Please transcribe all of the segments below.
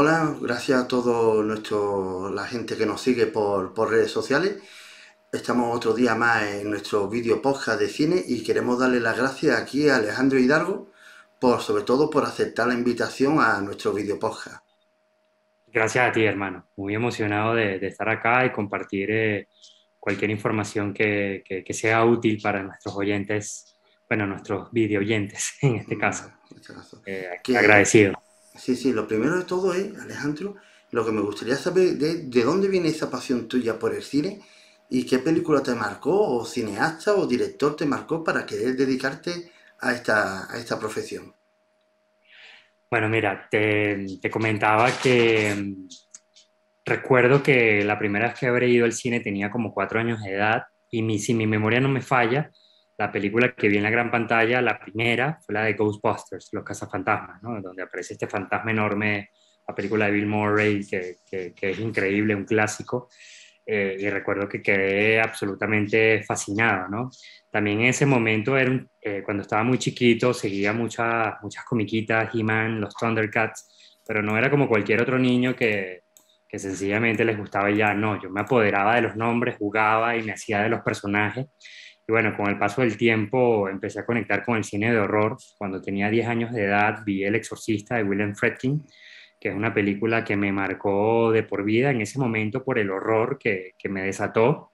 Hola, gracias a todos la gente que nos sigue por redes sociales. Estamos otro día más en nuestro vídeo podcast de cine y queremos darle las gracias aquí a Alejandro Hidalgo sobre todo por aceptar la invitación a nuestro vídeo podcast. Gracias a ti, hermano. Muy emocionado de estar acá y compartir cualquier información que sea útil para nuestros oyentes, bueno, nuestros video oyentes en este caso. Vale, en este caso. Eh, Que Agradecido. sí, sí, lo primero de todo es, Alejandro, lo que me gustaría saber de dónde viene esa pasión tuya por el cine y qué película te marcó, o cineasta o director te marcó para querer dedicarte a esta profesión. Bueno, mira, te comentaba que recuerdo que la primera vez que habré ido al cine tenía como 4 años de edad y si mi memoria no me falla, la película que vi en la gran pantalla, la primera, fue la de Ghostbusters, Los Cazafantasmas, ¿no? Donde aparece este fantasma enorme, la película de Bill Murray, que es increíble, un clásico. Y recuerdo que quedé absolutamente fascinado, ¿no? También en ese momento, cuando estaba muy chiquito, seguía muchas comiquitas, He-Man, los Thundercats, pero no era como cualquier otro niño que sencillamente les gustaba y ya, no, yo me apoderaba de los nombres, jugaba y me hacía de los personajes. Y bueno, con el paso del tiempo empecé a conectar con el cine de horror. Cuando tenía 10 años de edad vi El Exorcista de William Friedkin, que es una película que me marcó de por vida en ese momento por el horror que me desató,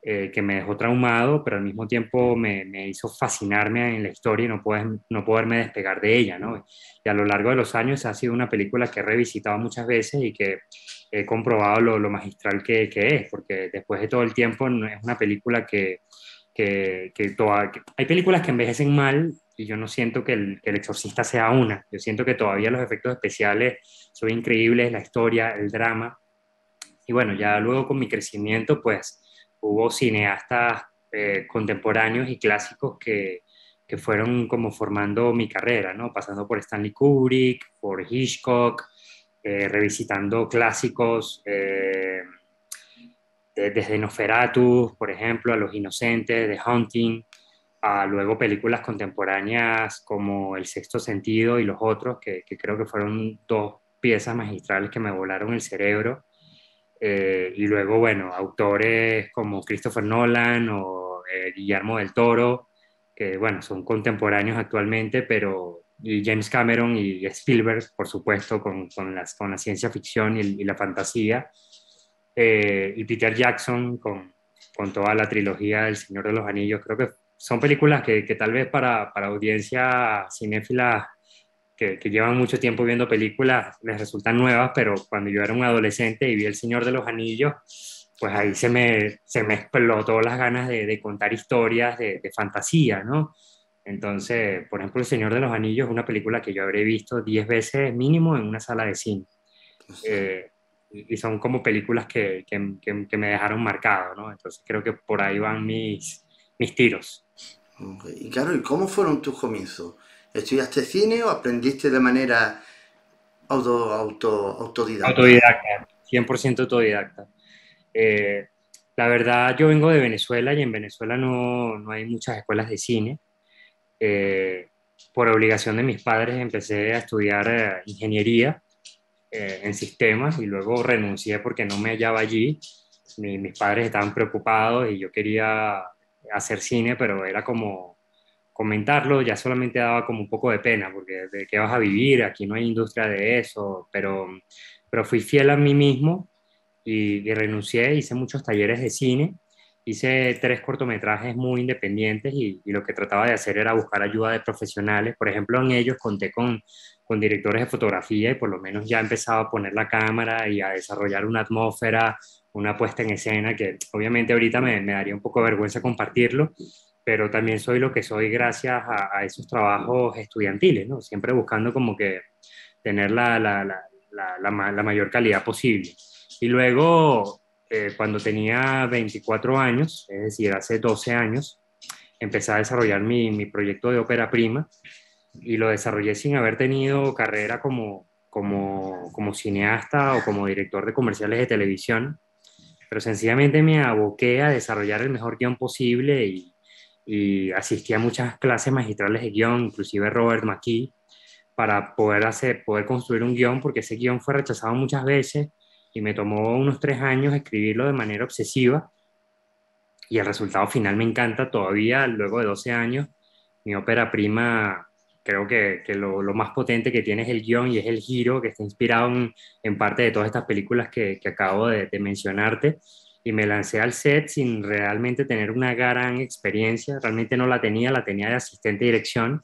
que me dejó traumado, pero al mismo tiempo me hizo fascinarme en la historia y no poderme despegar de ella, ¿no? Y a lo largo de los años ha sido una película que he revisitado muchas veces y que he comprobado lo magistral que es, porque después de todo el tiempo no es una película hay películas que envejecen mal y yo no siento que el Exorcista sea una. Yo siento que todavía los efectos especiales son increíbles, la historia, el drama. Y bueno, ya luego con mi crecimiento, pues hubo cineastas contemporáneos y clásicos que fueron como formando mi carrera, ¿no? Pasando por Stanley Kubrick, por Hitchcock, revisitando clásicos. Desde Nosferatu, por ejemplo, a Los Inocentes, The Haunting, a luego películas contemporáneas como El Sexto Sentido y los otros, que creo que fueron dos piezas magistrales que me volaron el cerebro. Y luego, bueno, autores como Christopher Nolan o Guillermo del Toro, que, bueno, son contemporáneos actualmente, pero y James Cameron y Spielberg, por supuesto, con la ciencia ficción y la fantasía, y Peter Jackson con toda la trilogía del Señor de los Anillos. Creo que son películas que tal vez para audiencia cinéfila que llevan mucho tiempo viendo películas les resultan nuevas, pero cuando yo era un adolescente y vi El Señor de los Anillos, pues ahí se me explotó las ganas de contar historias de fantasía, ¿no? Entonces, por ejemplo, El Señor de los Anillos es una película que yo habré visto 10 veces mínimo en una sala de cine. Eh, y son como películas que me dejaron marcado, ¿no? Entonces creo que por ahí van mis tiros. Ok. Y claro, ¿y cómo fueron tus comienzos? ¿Estudiaste cine o aprendiste de manera autodidacta? Autodidacta, 100% autodidacta. Eh, la verdad, yo vengo de Venezuela y en Venezuela no hay muchas escuelas de cine. Eh, por obligación de mis padres empecé a estudiar ingeniería en sistemas y luego renuncié porque no me hallaba allí. Mis padres estaban preocupados y yo quería hacer cine, pero era como comentarlo, ya solamente daba como un poco de pena, porque de qué vas a vivir, aquí no hay industria de eso, pero fui fiel a mí mismo y renuncié, hice muchos talleres de cine, hice 3 cortometrajes muy independientes y lo que trataba de hacer era buscar ayuda de profesionales. Por ejemplo, en ellos conté con directores de fotografía y por lo menos ya empezaba a poner la cámara y a desarrollar una atmósfera, una puesta en escena que obviamente ahorita me daría un poco de vergüenza compartirlo, pero también soy lo que soy gracias a esos trabajos estudiantiles, ¿no? Siempre buscando como que tener la mayor calidad posible. Y luego, cuando tenía 24 años, es decir, hace 12 años, empecé a desarrollar mi proyecto de ópera prima y lo desarrollé sin haber tenido carrera como cineasta o como director de comerciales de televisión, pero sencillamente me aboqué a desarrollar el mejor guión posible y asistí a muchas clases magistrales de guión, inclusive Robert McKee, para poder construir un guión, porque ese guión fue rechazado muchas veces y me tomó unos 3 años escribirlo de manera obsesiva y el resultado final me encanta todavía, luego de 12 años. Mi ópera prima, creo que lo más potente que tiene es el guión y es el giro que está inspirado en parte de todas estas películas que acabo de mencionarte. Y me lancé al set sin realmente tener una gran experiencia, realmente no la tenía de asistente de dirección,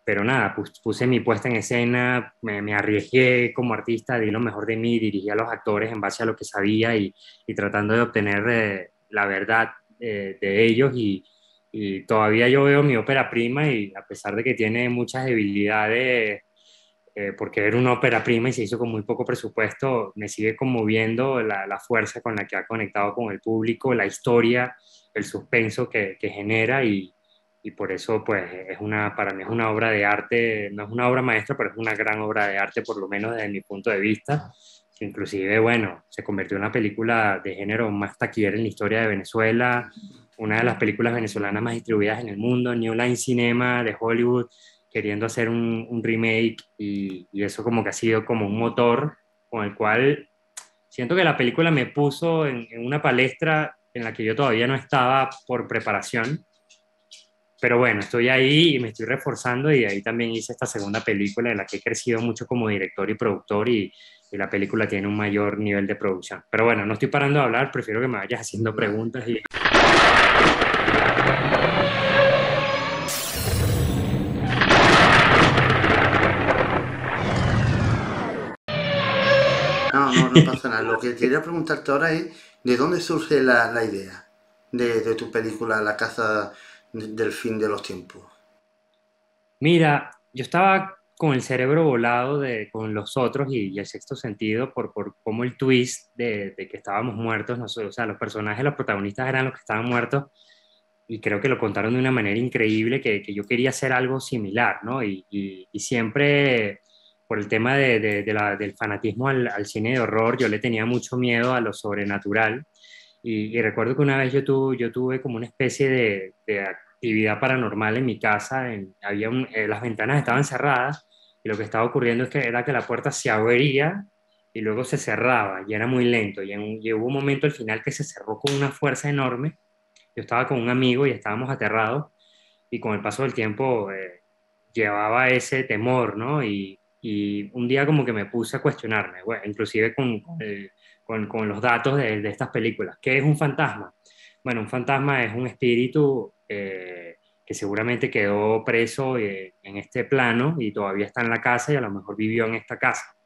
pero nada, puse mi puesta en escena, me arriesgué como artista, di lo mejor de mí, dirigí a los actores en base a lo que sabía y tratando de obtener la verdad de ellos y todavía yo veo mi ópera prima y a pesar de que tiene muchas debilidades, porque era una ópera prima y se hizo con muy poco presupuesto, me sigue conmoviendo la fuerza con la que ha conectado con el público, la historia, el suspenso que genera y por eso pues para mí es una obra de arte, no es una obra maestra, pero es una gran obra de arte, por lo menos desde mi punto de vista, que inclusive, bueno, se convirtió en una película de género más taquillera en la historia de Venezuela, una de las películas venezolanas más distribuidas en el mundo, New Line Cinema de Hollywood, queriendo hacer un remake y eso como que ha sido como un motor con el cual siento que la película me puso en una palestra en la que yo todavía no estaba por preparación, pero bueno, estoy ahí y me estoy reforzando y de ahí también hice esta segunda película en la que he crecido mucho como director y productor y la película tiene un mayor nivel de producción. Pero bueno, no estoy parando de hablar, prefiero que me vayas haciendo Vale. preguntas y... No, no, no pasa nada. Lo que quería preguntarte ahora es, ¿de dónde surge la idea de tu película La caza del fin de los tiempos? Mira, yo estaba con el cerebro volado con los otros y el sexto sentido por cómo el twist de que estábamos muertos, no sé, o sea, los personajes, los protagonistas eran los que estaban muertos y creo que lo contaron de una manera increíble que yo quería hacer algo similar, ¿no? Y siempre por el tema del fanatismo al cine de horror, yo le tenía mucho miedo a lo sobrenatural y recuerdo que una vez yo tuve como una especie de actividad paranormal en mi casa, las ventanas estaban cerradas y lo que estaba ocurriendo era que la puerta se abría y luego se cerraba y era muy lento y hubo un momento al final que se cerró con una fuerza enorme. Yo estaba con un amigo y estábamos aterrados y con el paso del tiempo llevaba ese temor, ¿no? Y un día como que me puse a cuestionarme, bueno, inclusive con los datos de estas películas. ¿Qué es un fantasma? Bueno, un fantasma es un espíritu que seguramente quedó preso en este plano y todavía está en la casa y a lo mejor vivió en esta casa.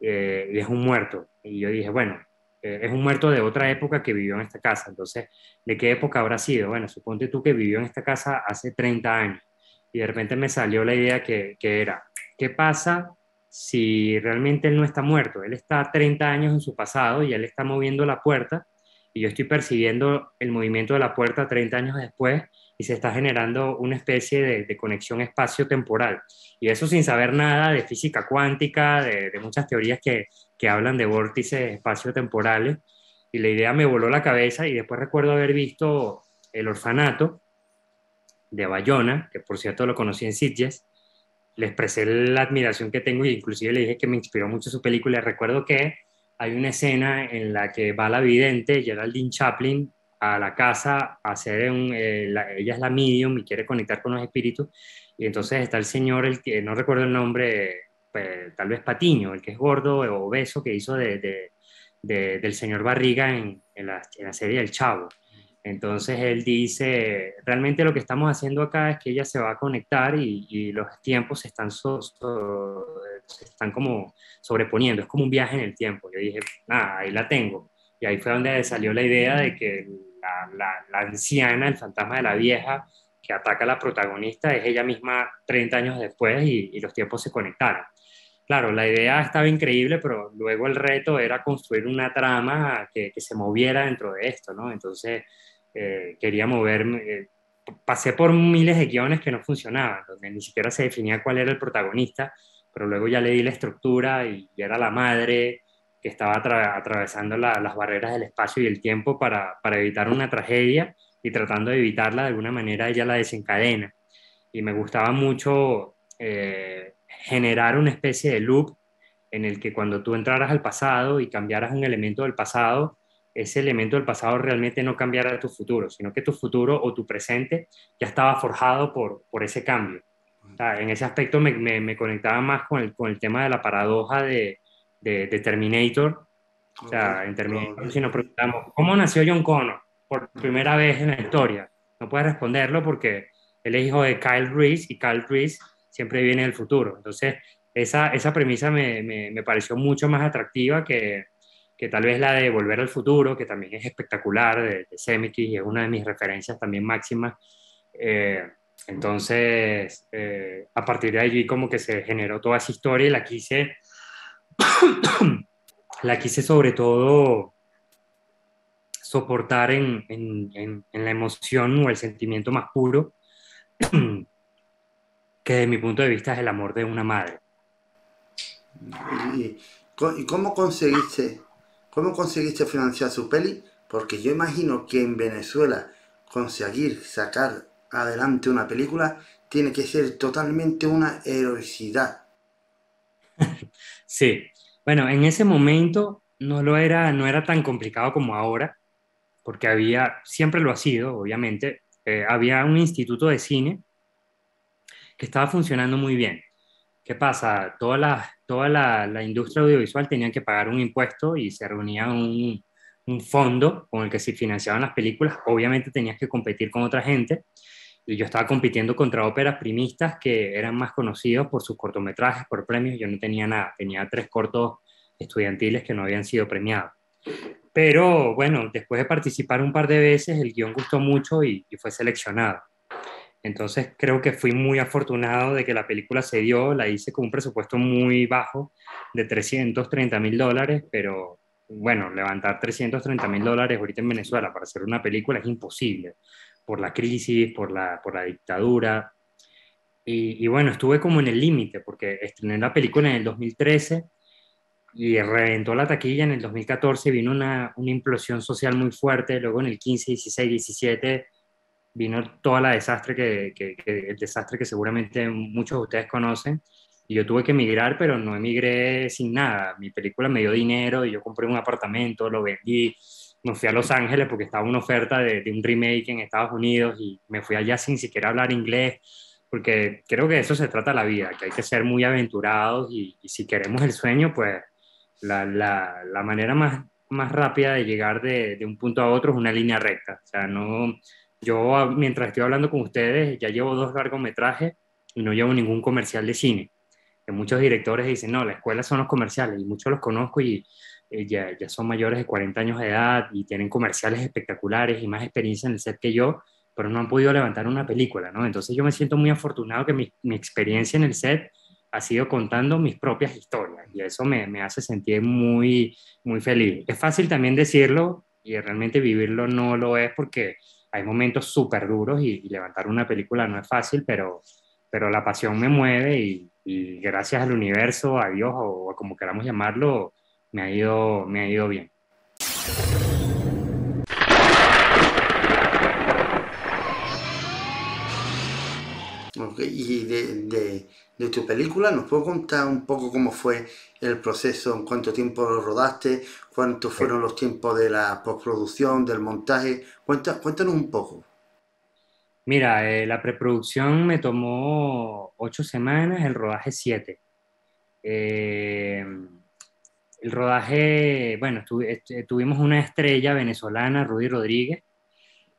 Y es un muerto. Y yo dije, bueno, es un muerto de otra época que vivió en esta casa. Entonces, ¿de qué época habrá sido? Bueno, suponte tú que vivió en esta casa hace 30 años. Y de repente me salió la idea que era, ¿qué pasa si realmente él no está muerto? Él está 30 años en su pasado y él está moviendo la puerta y yo estoy percibiendo el movimiento de la puerta 30 años después y se está generando una especie de conexión espacio-temporal. Y eso sin saber nada de física cuántica, de muchas teorías que hablan de vórtices espacio-temporales. Y la idea me voló la cabeza y después recuerdo haber visto El Orfanato de Bayona, que por cierto lo conocí en Sitges. Le expresé la admiración que tengo y inclusive le dije que me inspiró mucho su película. Y recuerdo que hay una escena en la que va la vidente Geraldine Chaplin a la casa a hacer ella es la medium y quiere conectar con los espíritus y entonces está el señor, el que no recuerdo el nombre, tal vez Patiño, el que es gordo o obeso que hizo del señor Barriga en la serie El Chavo. Entonces él dice, realmente lo que estamos haciendo acá es que ella se va a conectar y los tiempos se están como sobreponiendo, es como un viaje en el tiempo. Yo dije, nada, ahí la tengo. Y ahí fue donde salió la idea de que la anciana, el fantasma de la vieja que ataca a la protagonista, es ella misma 30 años después y los tiempos se conectaron. Claro, la idea estaba increíble, pero luego el reto era construir una trama que se moviera dentro de esto, ¿no? Entonces, quería moverme. Pasé por miles de guiones que no funcionaban, donde ni siquiera se definía cuál era el protagonista, pero luego ya le di la estructura y era la madre que estaba atravesando las barreras del espacio y el tiempo para evitar una tragedia y tratando de evitarla de alguna manera ella la desencadena. Y me gustaba mucho generar una especie de loop en el que cuando tú entraras al pasado y cambiaras un elemento del pasado, ese elemento del pasado realmente no cambiara tu futuro, sino que tu futuro o tu presente ya estaba forjado por ese cambio. O sea, en ese aspecto me conectaba más con el tema de la paradoja de Terminator. O Ok, sea, en ok. Terminator, si nos preguntamos, ¿cómo nació John Connor por primera vez en la historia? No puedes responderlo porque él es hijo de Kyle Reese y Kyle Reese siempre viene del futuro. Entonces, esa premisa me pareció mucho más atractiva que tal vez la de Volver al Futuro, que también es espectacular, de Zemeckis y es una de mis referencias también máximas. Eh, entonces, a partir de allí como que se generó toda esa historia y la quise sobre todo soportar en la emoción o el sentimiento más puro, que de mi punto de vista es el amor de una madre. ¿Y, y cómo conseguiste financiar su peli? Porque yo imagino que en Venezuela conseguir sacar adelante una película tiene que ser totalmente una heroicidad. Sí, bueno, en ese momento no era tan complicado como ahora, porque había, siempre lo ha sido, obviamente, había un instituto de cine que estaba funcionando muy bien. ¿Qué pasa? La industria audiovisual tenía que pagar un impuesto y se reunía un fondo con el que se financiaban las películas. Obviamente tenías que competir con otra gente y yo estaba compitiendo contra óperas primistas que eran más conocidos por sus cortometrajes, por premios. Yo no tenía nada, tenía 3 cortos estudiantiles que no habían sido premiados. Pero bueno, después de participar un par de veces, el guión gustó mucho y fue seleccionado. Entonces creo que fui muy afortunado de que la película se dio, la hice con un presupuesto muy bajo de $330.000, pero bueno, levantar $330.000 ahorita en Venezuela para hacer una película es imposible por la crisis, por la dictadura. Y bueno, estuve como en el límite porque estrené la película en el 2013 y reventó la taquilla en el 2014, vino una implosión social muy fuerte, luego en el 15, 16, 17 vino toda la desastre el desastre que seguramente muchos de ustedes conocen. Y yo tuve que emigrar, pero no emigré sin nada. Mi película me dio dinero y yo compré un apartamento, lo vendí, me fui a Los Ángeles porque estaba una oferta de un remake en Estados Unidos y me fui allá sin siquiera hablar inglés, porque creo que de eso se trata la vida, que hay que ser muy aventurados y si queremos el sueño, pues la manera más rápida de llegar de un punto a otro es una línea recta. O sea, no, yo mientras estoy hablando con ustedes ya llevo 2 largometrajes y no llevo ningún comercial de cine. Que muchos directores dicen, no, la escuela son los comerciales y muchos los conozco y ya son mayores de 40 años de edad y tienen comerciales espectaculares y más experiencia en el set que yo, pero no han podido levantar una película, ¿no? Entonces yo me siento muy afortunado que mi experiencia en el set ha sido contando mis propias historias y eso me hace sentir muy feliz. Es fácil también decirlo y realmente vivirlo no lo es porque hay momentos súper duros y levantar una película no es fácil, pero la pasión me mueve y gracias al universo, a Dios o a como queramos llamarlo, me ha ido bien. Ok, y de tu película, ¿nos puedo contar un poco cómo fue el proceso, en cuánto tiempo lo rodaste, cuántos fueron los tiempos de la postproducción, del montaje? Cuéntanos un poco. Mira, la preproducción me tomó 8 semanas, el rodaje 7. Eh, el rodaje, bueno, tuvimos una estrella venezolana, Rudy Rodríguez,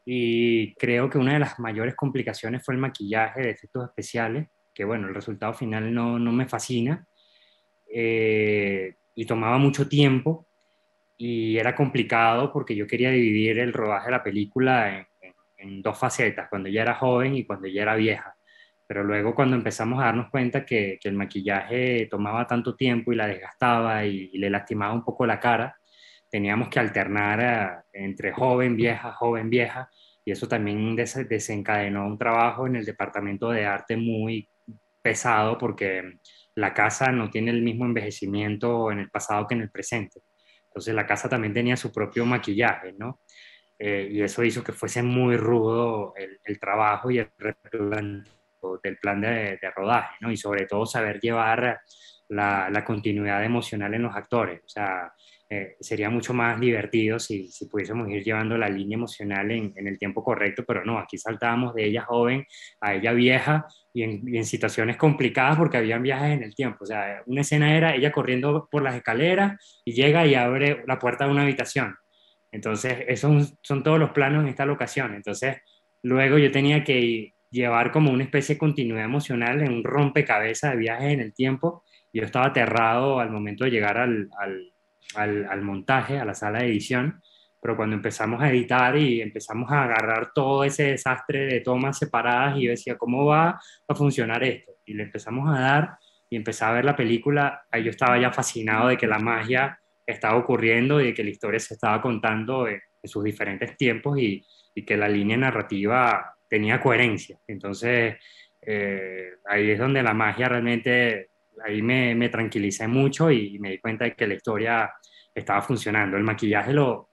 y creo que una de las mayores complicaciones fue el maquillaje de efectos especiales, que bueno, el resultado final no me fascina, y tomaba mucho tiempo y era complicado porque yo quería dividir el rodaje de la película en 2 facetas, cuando ella era joven y cuando ella era vieja. Pero luego cuando empezamos a darnos cuenta que el maquillaje tomaba tanto tiempo y la desgastaba y le lastimaba un poco la cara, teníamos que alternar entre joven, vieja, y eso también desencadenó un trabajo en el departamento de arte muy pesado porque la casa no tiene el mismo envejecimiento en el pasado que en el presente. Entonces la casa también tenía su propio maquillaje, ¿no? Y eso hizo que fuese muy rudo el trabajo y el replanteamiento del plan de rodaje, ¿no? Y sobre todo saber llevar la continuidad emocional en los actores. O sea, sería mucho más divertido si pudiésemos ir llevando la línea emocional en el tiempo correcto, pero no, aquí saltábamos de ella joven a ella vieja y en situaciones complicadas porque habían viajes en el tiempo. O sea, una escena era ella corriendo por las escaleras y llega y abre la puerta de una habitación. Entonces, esos son todos los planos en esta locación. Entonces, luego yo tenía que llevar como una especie de continuidad emocional en un rompecabezas de viajes en el tiempo. Yo estaba aterrado al momento de llegar al montaje, a la sala de edición, pero cuando empezamos a editar y empezamos a agarrar todo ese desastre de tomas separadas y yo decía, ¿cómo va a funcionar esto? Y le empezamos a dar y empecé a ver la película, ahí yo estaba ya fascinado de que la magia estaba ocurriendo y de que la historia se estaba contando en sus diferentes tiempos y que la línea narrativa tenía coherencia. Entonces, ahí es donde la magia realmente, ahí me tranquilicé mucho y me di cuenta de que la historia estaba funcionando. El maquillaje lo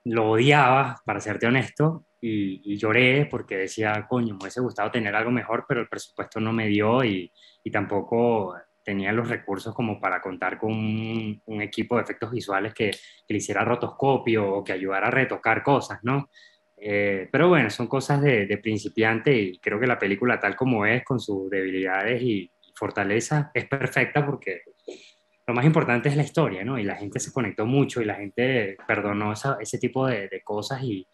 odiaba, para serte honesto, y lloré porque decía, coño, me hubiese gustado tener algo mejor, pero el presupuesto no me dio y tampoco tenía los recursos como para contar con un equipo de efectos visuales que le hiciera rotoscopio o que ayudara a retocar cosas, ¿no? Pero bueno, son cosas de principiante y creo que la película tal como es, con sus debilidades y fortalezas, es perfecta porque lo más importante es la historia, ¿no? Y la gente se conectó mucho y la gente perdonó ese tipo de cosas y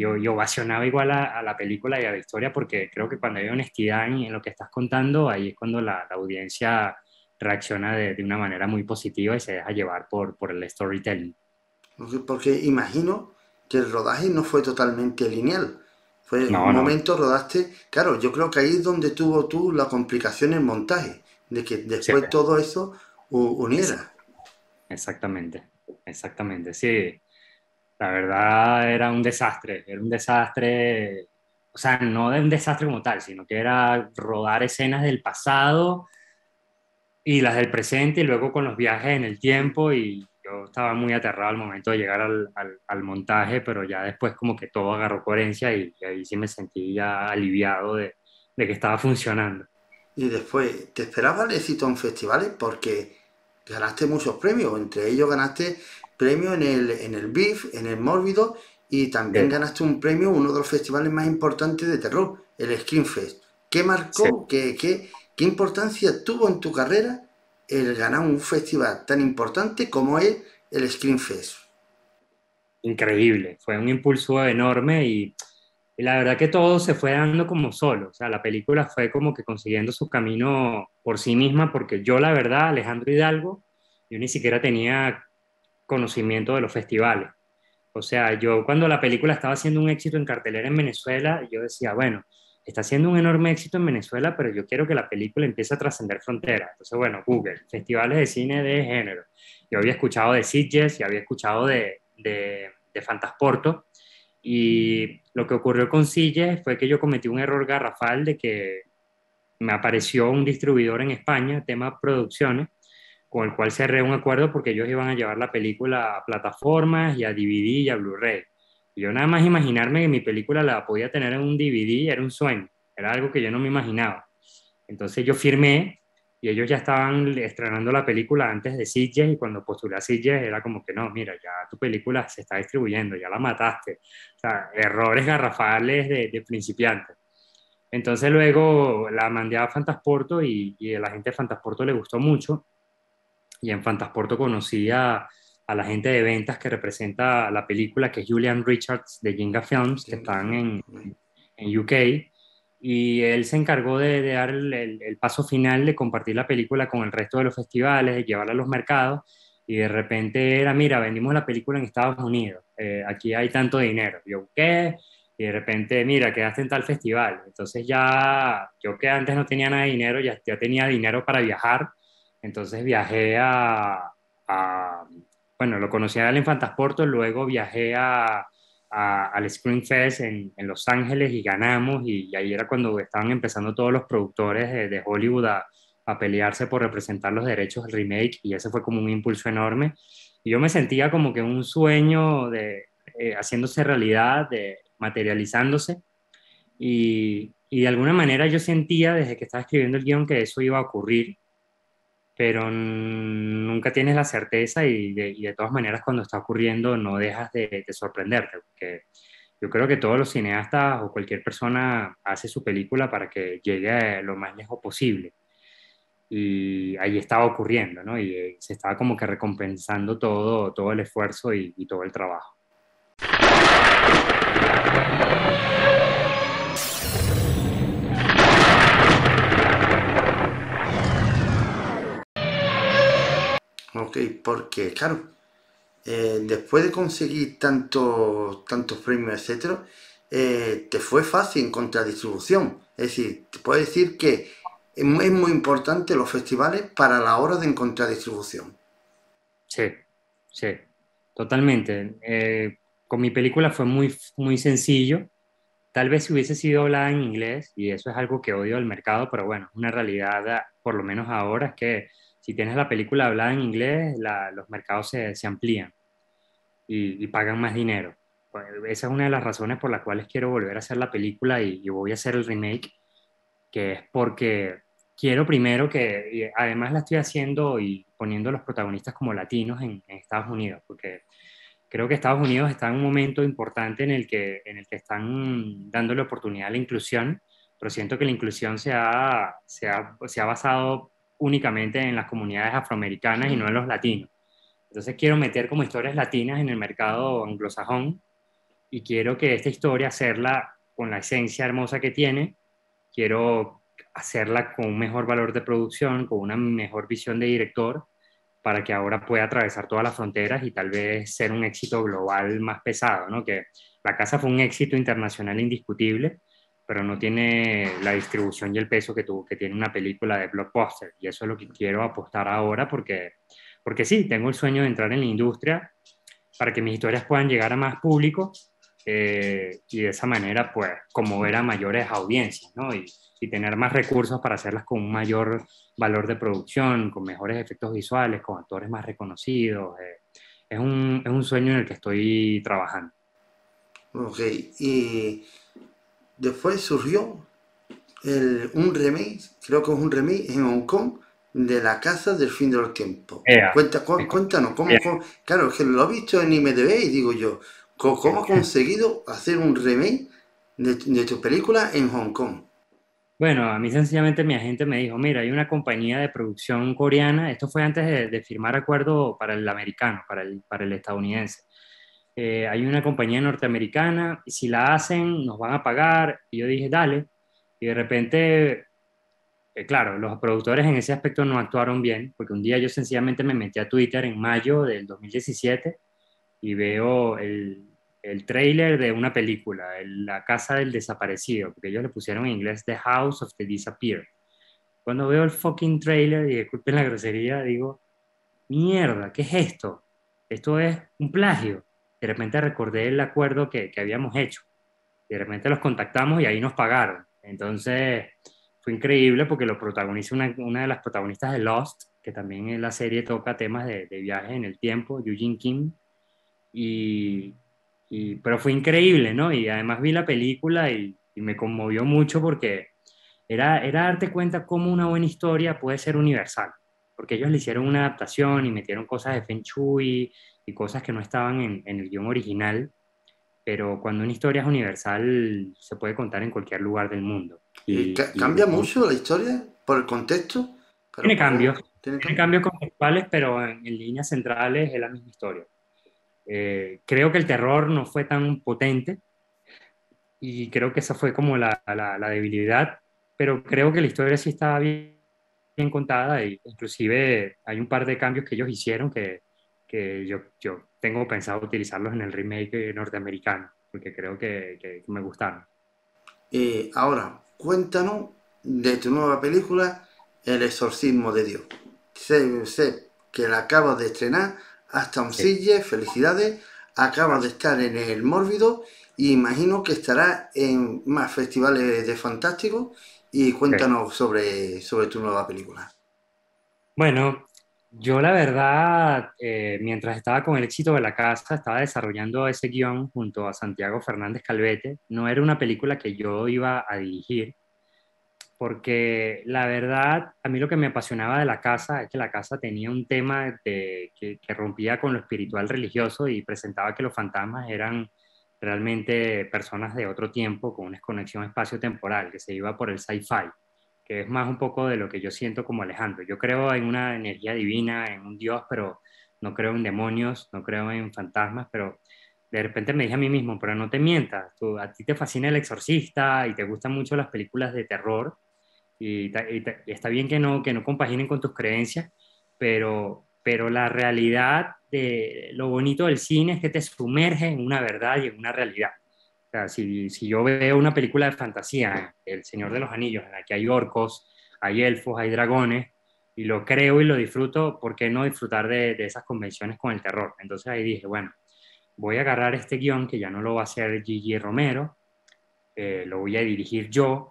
ovacionaba igual a la película y a la historia porque creo que cuando hay honestidad en lo que estás contando, ahí es cuando la audiencia reacciona de una manera muy positiva y se deja llevar por el storytelling. Porque imagino que el rodaje no fue totalmente lineal. Fue un No, no, momento rodaste, claro, yo creo que ahí es donde tuvo tú la complicación en el montaje, de que sí, después todo eso exa- uniera. exactamente, exactamente, sí. La verdad era un desastre, o sea, no de un desastre como tal, sino que era rodar escenas del pasado y las del presente y luego con los viajes en el tiempo y yo estaba muy aterrado al momento de llegar al montaje, pero ya después como que todo agarró coherencia y ahí sí me sentí ya aliviado de que estaba funcionando. Y después, ¿te esperabas el éxito en festivales? Porque ganaste muchos premios, entre ellos ganaste premio en el BIF, en el Mórbido, y también Sí, ganaste un premio en uno de los festivales más importantes de terror, el Screamfest. ¿Qué sí. marcó, qué importancia tuvo en tu carrera el ganar un festival tan importante como es el Screamfest? Increíble, fue un impulso enorme y la verdad que todo se fue dando como solo, o sea, la película fue como que consiguiendo su camino por sí misma, porque yo la verdad, Alejandro Hidalgo, yo ni siquiera tenía conocimiento de los festivales. O sea, yo cuando la película estaba haciendo un éxito en cartelera en Venezuela, yo decía, bueno, está haciendo un enorme éxito en Venezuela, pero yo quiero que la película empiece a trascender fronteras. Entonces, bueno, Google, festivales de cine de género. Yo había escuchado de Sitges y había escuchado de Fantasporto. Y lo que ocurrió con Sitges fue que yo cometí un error garrafal de que me apareció un distribuidor en España, tema producciones, con el cual cerré un acuerdo porque ellos iban a llevar la película a plataformas y a DVD y a Blu-ray. Y yo nada más imaginarme que mi película la podía tener en un DVD era un sueño, era algo que yo no me imaginaba. Entonces yo firmé y ellos ya estaban estrenando la película antes de Sitges y cuando postulé a Sitges era como que no, mira, ya tu película se está distribuyendo, ya la mataste. O sea, errores garrafales de principiantes. Entonces luego la mandé a Fantasporto y a la gente de Fantasporto le gustó mucho y en Fantasporto conocí a la gente de ventas que representa la película, que es Julian Richards de Ginga Films, que están en UK, y él se encargó de dar el paso final de compartir la película con el resto de los festivales, de llevarla a los mercados, y de repente era, mira, vendimos la película en Estados Unidos, aquí hay tanto dinero. Yo, ¿qué? Y de repente, mira, quedaste en tal festival. Entonces ya, yo que antes no tenía nada de dinero, ya tenía dinero para viajar, entonces viajé bueno, lo conocí a él en Fantasporto, luego viajé al Screenfest en Los Ángeles y ganamos, y ahí era cuando estaban empezando todos los productores de Hollywood a pelearse por representar los derechos del remake, y ese fue como un impulso enorme. Y yo me sentía como que un sueño haciéndose realidad, materializándose, y de alguna manera yo sentía desde que estaba escribiendo el guión que eso iba a ocurrir, pero nunca tienes la certeza y de todas maneras cuando está ocurriendo no dejas de sorprenderte, porque yo creo que todos los cineastas o cualquier persona hace su película para que llegue lo más lejos posible. Y ahí estaba ocurriendo, ¿no? Y se estaba como que recompensando todo el esfuerzo y todo el trabajo. Ok, porque claro, después de conseguir tantos premios, etcétera, te fue fácil encontrar distribución. Es decir, te puedo decir que es muy importante los festivales para la hora de encontrar distribución. Sí, sí, totalmente. Con mi película fue muy sencillo. Tal vez si hubiese sido hablada en inglés, y eso es algo que odio del mercado, pero bueno, una realidad, por lo menos ahora, es que si tienes la película hablada en inglés, los mercados se amplían y pagan más dinero. Pues, esa es una de las razones por las cuales quiero volver a hacer la película y voy a hacer el remake, que es porque quiero primero que, y además la estoy haciendo y poniendo a los protagonistas como latinos en Estados Unidos, porque creo que Estados Unidos está en un momento importante en el que están dándole oportunidad a la inclusión, pero siento que la inclusión se ha basado únicamente en las comunidades afroamericanas y no en los latinos. Entonces quiero meter como historias latinas en el mercado anglosajón y quiero que esta historia hacerla con la esencia hermosa que tiene, quiero hacerla con un mejor valor de producción, con una mejor visión de director, para que ahora pueda atravesar todas las fronteras y tal vez ser un éxito global más pesado, ¿no? Que La Casa fue un éxito internacional indiscutible, pero no tiene la distribución y el peso que tiene una película de blockbuster. Y eso es lo que quiero apostar ahora porque sí, tengo el sueño de entrar en la industria para que mis historias puedan llegar a más público y de esa manera, pues, conmover a mayores audiencias, ¿no? Y tener más recursos para hacerlas con un mayor valor de producción, con mejores efectos visuales, con actores más reconocidos. Es un sueño en el que estoy trabajando. Ok, y después surgió un remake, creo que es un remake en Hong Kong de La Casa del Fin de los Tiempos. Ea, es Cuéntanos, bien, claro, es que lo he visto en IMDb y digo yo, ¿cómo has conseguido hacer un remake de tu película en Hong Kong? bueno, a mí sencillamente mi agente me dijo, mira, hay una compañía de producción coreana, esto fue antes de firmar acuerdo para el americano, para el estadounidense. Hay una compañía norteamericana, y si la hacen, nos van a pagar. Y yo dije, dale. Y de repente, claro, los productores en ese aspecto no actuaron bien, porque un día yo sencillamente me metí a Twitter en mayo del 2017 y veo el tráiler de una película, La Casa del Desaparecido, porque ellos le pusieron en inglés The House of the Disappeared. Cuando veo el fucking trailer, y disculpen la grosería, digo, mierda, ¿qué es esto? Esto es un plagio. De repente recordé el acuerdo que habíamos hecho. De repente los contactamos y ahí nos pagaron. Entonces fue increíble porque lo protagoniza una de las protagonistas de Lost, que también en la serie toca temas de viajes en el tiempo, Eugene Kim. Y, pero fue increíble, ¿no? Y además vi la película y me conmovió mucho porque era darte cuenta cómo una buena historia puede ser universal, porque ellos le hicieron una adaptación y metieron cosas de Feng Shui y cosas que no estaban en el guión original, pero cuando una historia es universal se puede contar en cualquier lugar del mundo. Y ¿Cambia mucho la historia por el contexto? Pero, ¿tiene tiene cambio? cambios contextuales, pero en líneas centrales es la misma historia. Creo que el terror no fue tan potente y creo que esa fue como la debilidad, pero creo que la historia sí estaba bien contada e inclusive hay un par de cambios que ellos hicieron que yo tengo pensado utilizarlos en el remake norteamericano, porque creo que me gustaron. Ahora, cuéntanos de tu nueva película, El Exorcismo de Dios. Sé que la acabas de estrenar, hasta un Sí, sille, felicidades, acabas de gracias. estar en el Mórbido y imagino que estarás en más festivales de Fantástico y Ok. cuéntanos sobre tu nueva película. Bueno, yo la verdad, mientras estaba con el éxito de La Casa, estaba desarrollando ese guión junto a Santiago Fernández Calvete. No era una película que yo iba a dirigir, porque la verdad, a mí lo que me apasionaba de la casa es que la casa tenía un tema que rompía con lo espiritual religioso y presentaba que los fantasmas eran realmente personas de otro tiempo con una conexión espacio-temporal, que se iba por el sci-fi, que es más un poco de lo que yo siento como Alejandro. Yo creo en una energía divina, en un Dios, pero no creo en demonios, no creo en fantasmas, pero de repente me dije a mí mismo, pero no te mientas, a ti te fascina El Exorcista y te gustan mucho las películas de terror y está bien que no compaginen con tus creencias, pero la realidad de lo bonito del cine es que te sumerge en una verdad y en una realidad. O sea, si yo veo una película de fantasía, El Señor de los Anillos, en la que hay orcos, hay elfos, hay dragones, y lo creo y lo disfruto, ¿por qué no disfrutar de esas convenciones con el terror? Entonces ahí dije, bueno, voy a agarrar este guión que ya no lo va a hacer Gigi Romero, lo voy a dirigir yo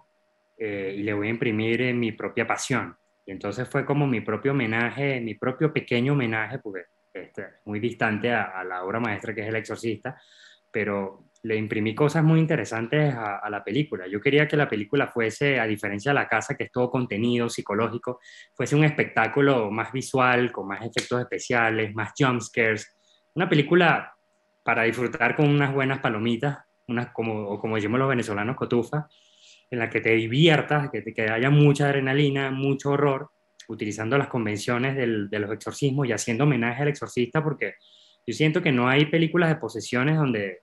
y le voy a imprimir mi propia pasión. Y entonces fue como mi propio homenaje, mi propio pequeño homenaje, porque es muy distante a la obra maestra que es El Exorcista, pero le imprimí cosas muy interesantes a la película. Yo quería que la película fuese, a diferencia de La Casa, que es todo contenido psicológico, fuese un espectáculo más visual, con más efectos especiales, más jump scares. Una película para disfrutar con unas buenas palomitas, unas como, o como decimos los venezolanos, cotufa, en la que te diviertas, que haya mucha adrenalina, mucho horror, utilizando las convenciones de los exorcismos y haciendo homenaje al exorcista, porque yo siento que no hay películas de posesiones donde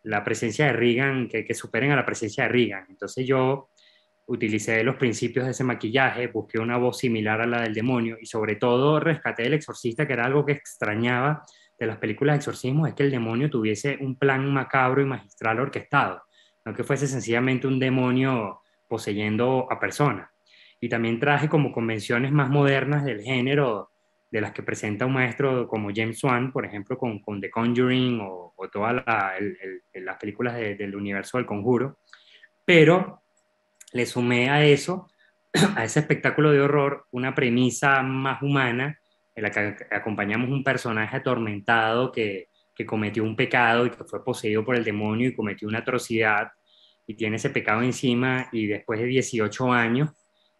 la presencia de Regan, que superen a la presencia de Regan. Entonces yo utilicé los principios de ese maquillaje, busqué una voz similar a la del demonio y sobre todo rescaté el exorcista, que era algo que extrañaba de las películas de exorcismo, es que el demonio tuviese un plan macabro y magistral orquestado, no que fuese sencillamente un demonio poseyendo a personas. Y también traje como convenciones más modernas del género, de las que presenta un maestro como James Wan, por ejemplo, con The Conjuring o todas las películas del universo del Conjuro, pero le sumé a eso, a ese espectáculo de horror, una premisa más humana, en la que acompañamos un personaje atormentado que cometió un pecado y que fue poseído por el demonio y cometió una atrocidad y tiene ese pecado encima y después de 18 años,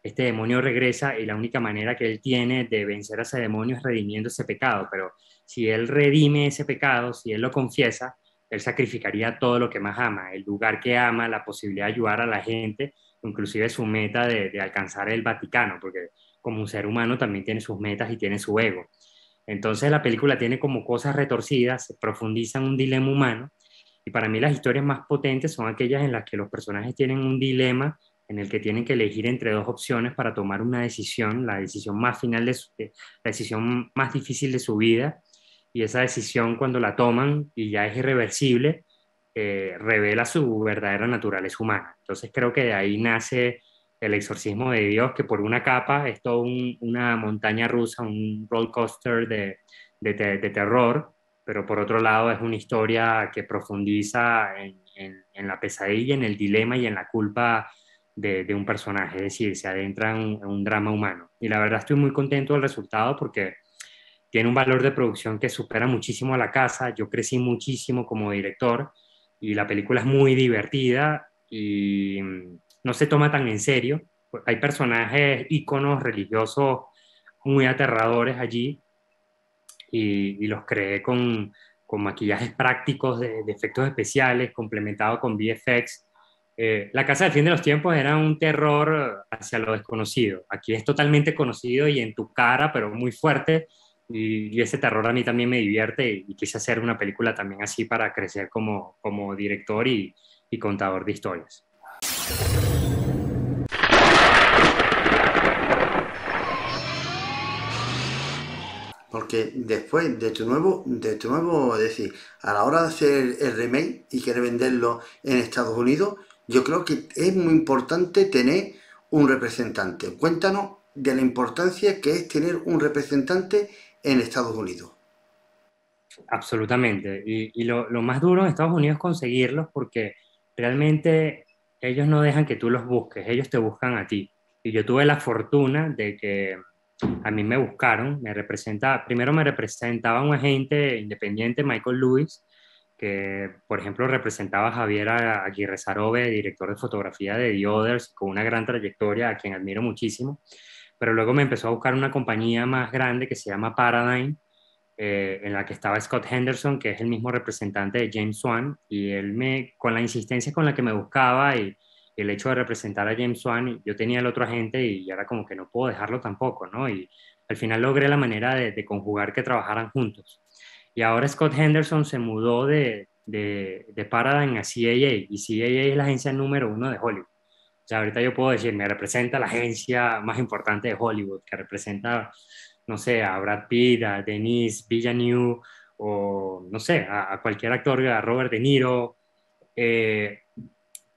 este demonio regresa y la única manera que él tiene de vencer a ese demonio es redimiendo ese pecado, pero si él redime ese pecado, si él lo confiesa, él sacrificaría todo lo que más ama, el lugar que ama, la posibilidad de ayudar a la gente, inclusive su meta de alcanzar el Vaticano, porque como un ser humano también tiene sus metas y tiene su ego. Entonces la película tiene como cosas retorcidas, se profundiza en un dilema humano, y para mí las historias más potentes son aquellas en las que los personajes tienen un dilema en el que tienen que elegir entre dos opciones para tomar una decisión, la decisión más final la decisión más difícil de su vida, y esa decisión cuando la toman y ya es irreversible, revela su verdadera naturaleza humana. Entonces creo que de ahí nace el exorcismo de Dios, que por una capa es toda una montaña rusa, un roller coaster de terror, pero por otro lado es una historia que profundiza en la pesadilla, en el dilema y en la culpa de un personaje, es decir, se adentra en un drama humano. Y la verdad estoy muy contento del resultado porque tiene un valor de producción que supera muchísimo a La Casa. Yo crecí muchísimo como director y la película es muy divertida y no se toma tan en serio. Hay personajes, íconos religiosos muy aterradores allí y los creé con maquillajes prácticos de efectos especiales, complementado con VFX. La Casa del Fin de los Tiempos era un terror hacia lo desconocido. Aquí es totalmente conocido y en tu cara, pero muy fuerte. Y ese terror a mí también me divierte y quise hacer una película también así para crecer como director y contador de historias. Porque después es decir, a la hora de hacer el remake y querer venderlo en Estados Unidos, yo creo que es muy importante tener un representante. Cuéntanos de la importancia que es tener un representante en Estados Unidos. Absolutamente. Y lo más duro en Estados Unidos es conseguirlos porque realmente ellos no dejan que tú los busques, ellos te buscan a ti. Y yo tuve la fortuna de que a mí me buscaron, primero me representaba un agente independiente, Michael Lewis, que por ejemplo representaba a Javier Aguirre Sarobe, director de fotografía de The Others, con una gran trayectoria, a quien admiro muchísimo. Pero luego me empezó a buscar una compañía más grande que se llama Paradigm, en la que estaba Scott Henderson, que es el mismo representante de James Wan, y él con la insistencia con la que me buscaba y el hecho de representar a James Wan, yo tenía el otro agente y era como que no puedo dejarlo tampoco, ¿no? Y al final logré la manera de conjugar que trabajaran juntos. Y ahora Scott Henderson se mudó de Paradigm a CAA, y CAA es la agencia número uno de Hollywood. O sea, ahorita yo puedo decir, me representa la agencia más importante de Hollywood, que representa, no sé, a Brad Pitt, a Denis Villeneuve, o no sé, a cualquier actor, a Robert De Niro. eh,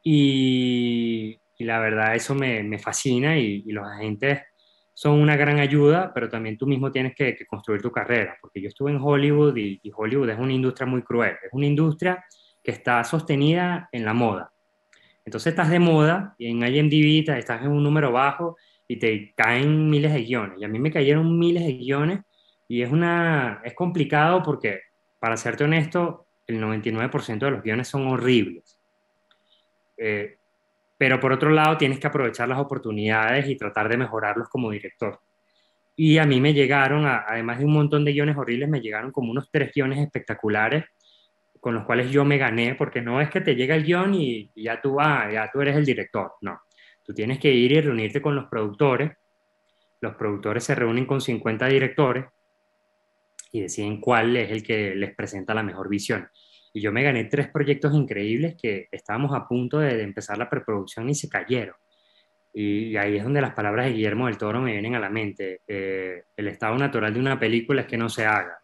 y la verdad, eso me fascina y los agentes son una gran ayuda, pero también tú mismo tienes que construir tu carrera, porque yo estuve en Hollywood y Hollywood es una industria muy cruel, es una industria que está sostenida en la moda. Entonces estás de moda y en IMDb estás en un número bajo y te caen miles de guiones. Y a mí me cayeron miles de guiones y es complicado porque, para serte honesto, el 99% de los guiones son horribles. Eh, pero por otro lado, tienes que aprovechar las oportunidades y tratar de mejorarlos como director. Y a mí me llegaron, además de un montón de guiones horribles, me llegaron como unos 3 guiones espectaculares con los cuales yo me gané, porque no es que te llega el guión y ya ya tú eres el director, no. Tú tienes que ir y reunirte con los productores se reúnen con 50 directores y deciden cuál es el que les presenta la mejor visión. Y yo me gané 3 proyectos increíbles que estábamos a punto de empezar la preproducción y se cayeron. Y ahí es donde las palabras de Guillermo del Toro me vienen a la mente. El estado natural de una película es que no se haga.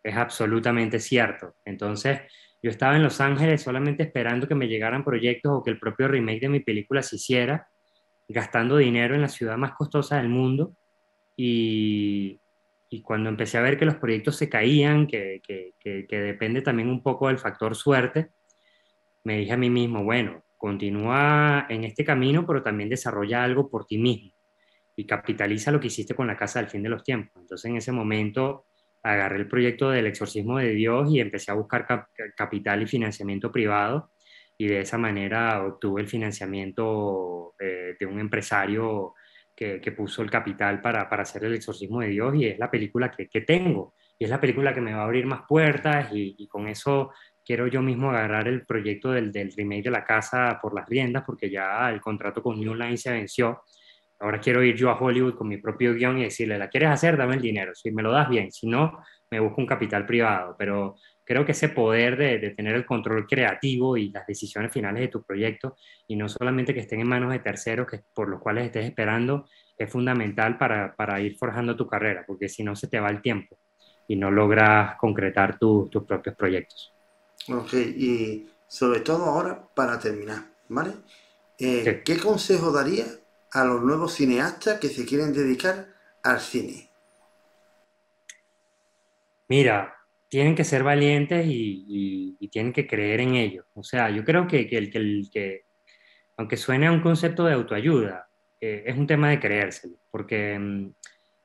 Es absolutamente cierto. Entonces, yo estaba en Los Ángeles solamente esperando que me llegaran proyectos o que el propio remake de mi película se hiciera, gastando dinero en la ciudad más costosa del mundo. Y, y cuando empecé a ver que los proyectos se caían, que depende también un poco del factor suerte, me dije a mí mismo, bueno, continúa en este camino, pero también desarrolla algo por ti mismo y capitaliza lo que hiciste con la Casa del Fin de los Tiempos. Entonces, en ese momento, agarré el proyecto del Exorcismo de Dios y empecé a buscar capital y financiamiento privado, y de esa manera obtuve el financiamiento de un empresario que puso el capital para hacer el Exorcismo de Dios, y es la película que tengo, y es la película que me va a abrir más puertas, y con eso quiero yo mismo agarrar el proyecto del remake de La Casa por las riendas, porque ya el contrato con New Line se venció. Ahora quiero ir yo a Hollywood con mi propio guión y decirle, ¿la quieres hacer? Dame el dinero. Si me lo das, bien. Si no, me busco un capital privado. Pero creo que ese poder de tener el control creativo y las decisiones finales de tu proyecto, y no solamente que estén en manos de terceros por los cuales estés esperando, es fundamental para ir forjando tu carrera, porque si no se te va el tiempo y no logras concretar tus propios proyectos. Ok, y sobre todo ahora, para terminar, ¿vale? Sí. ¿Qué consejo daría a los nuevos cineastas que se quieren dedicar al cine? Mira, tienen que ser valientes y tienen que creer en ellos. O sea, yo creo que aunque suene a un concepto de autoayuda, es un tema de creérselo, porque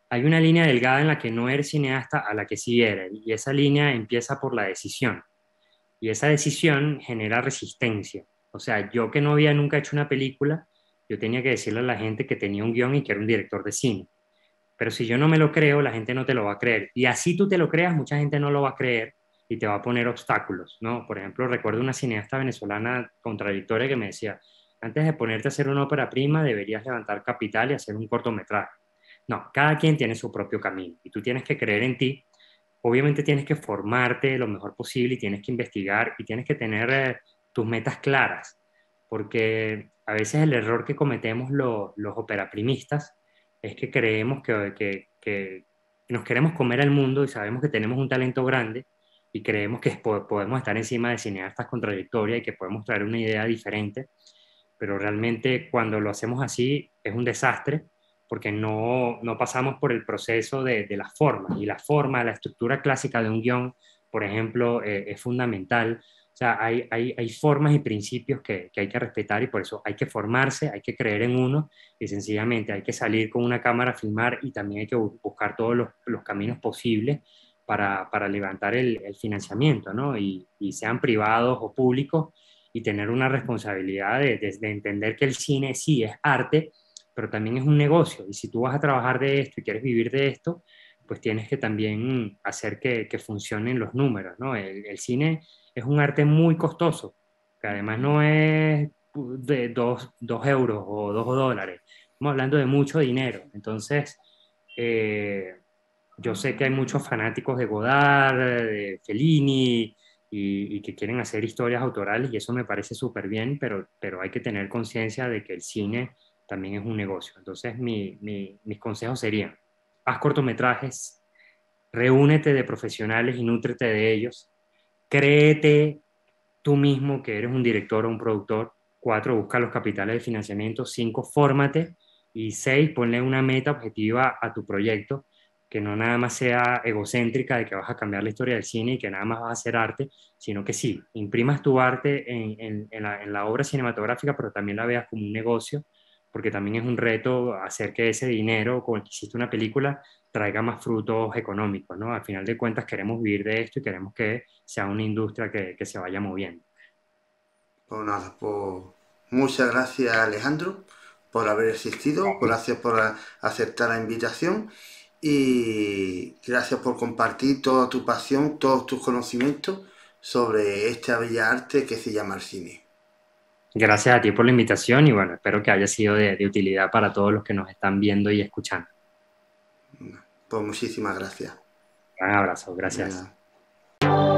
hay una línea delgada en la que no eres cineasta a la que sí eres, y esa línea empieza por la decisión, y esa decisión genera resistencia. O sea, yo que no había nunca hecho una película, yo tenía que decirle a la gente que tenía un guión y que era un director de cine. Pero si yo no me lo creo, la gente no te lo va a creer. Y así tú te lo creas, mucha gente no lo va a creer y te va a poner obstáculos, ¿no? Por ejemplo, recuerdo una cineasta venezolana contradictoria que me decía, antes de ponerte a hacer una ópera prima, deberías levantar capital y hacer un cortometraje. No, cada quien tiene su propio camino y tú tienes que creer en ti. Obviamente tienes que formarte lo mejor posible y tienes que investigar y tienes que tener tus metas claras, porque a veces el error que cometemos los operaprimistas es que creemos que nos queremos comer al mundo y sabemos que tenemos un talento grande y creemos que podemos estar encima de cineastas contradictorias y que podemos traer una idea diferente, pero realmente cuando lo hacemos así es un desastre, porque no pasamos por el proceso de las formas, y la forma, la estructura clásica de un guión, por ejemplo, es fundamental. O sea, hay formas y principios que hay que respetar, y por eso hay que formarse, hay que creer en uno, y sencillamente hay que salir con una cámara a filmar, y también hay que buscar todos los caminos posibles para levantar el financiamiento, ¿no? Y sean privados o públicos, y tener una responsabilidad de entender que el cine sí es arte, pero también es un negocio. Y si tú vas a trabajar de esto y quieres vivir de esto, pues tienes que también hacer que funcionen los números, ¿no? El cine es un arte muy costoso, que además no es de 2 euros o $2. Estamos hablando de mucho dinero. Entonces, eh, yo sé que hay muchos fanáticos de Godard, de Fellini, y que quieren hacer historias autorales, y eso me parece súper bien, pero hay que tener conciencia de que el cine también es un negocio. Entonces, mis consejos serían: haz cortometrajes, reúnete de profesionales y nútrete de ellos, créete tú mismo que eres un director o un productor. 4, busca los capitales de financiamiento. 5, fórmate. Y 6, ponle una meta objetiva a tu proyecto, que no nada más sea egocéntrica de que vas a cambiar la historia del cine y que nada más vas a hacer arte, sino que sí, imprimas tu arte en la obra cinematográfica, pero también la veas como un negocio, porque también es un reto hacer que ese dinero con el que hiciste una película traiga más frutos económicos, ¿no? Al final de cuentas queremos vivir de esto y queremos que sea una industria que se vaya moviendo. Pues nada, pues muchas gracias Alejandro por haber existido, gracias por aceptar la invitación y gracias por compartir toda tu pasión, todos tus conocimientos sobre esta bella arte que se llama el cine. Gracias a ti por la invitación y bueno, espero que haya sido de utilidad para todos los que nos están viendo y escuchando. Pues muchísimas gracias. Un gran abrazo, gracias. Venga.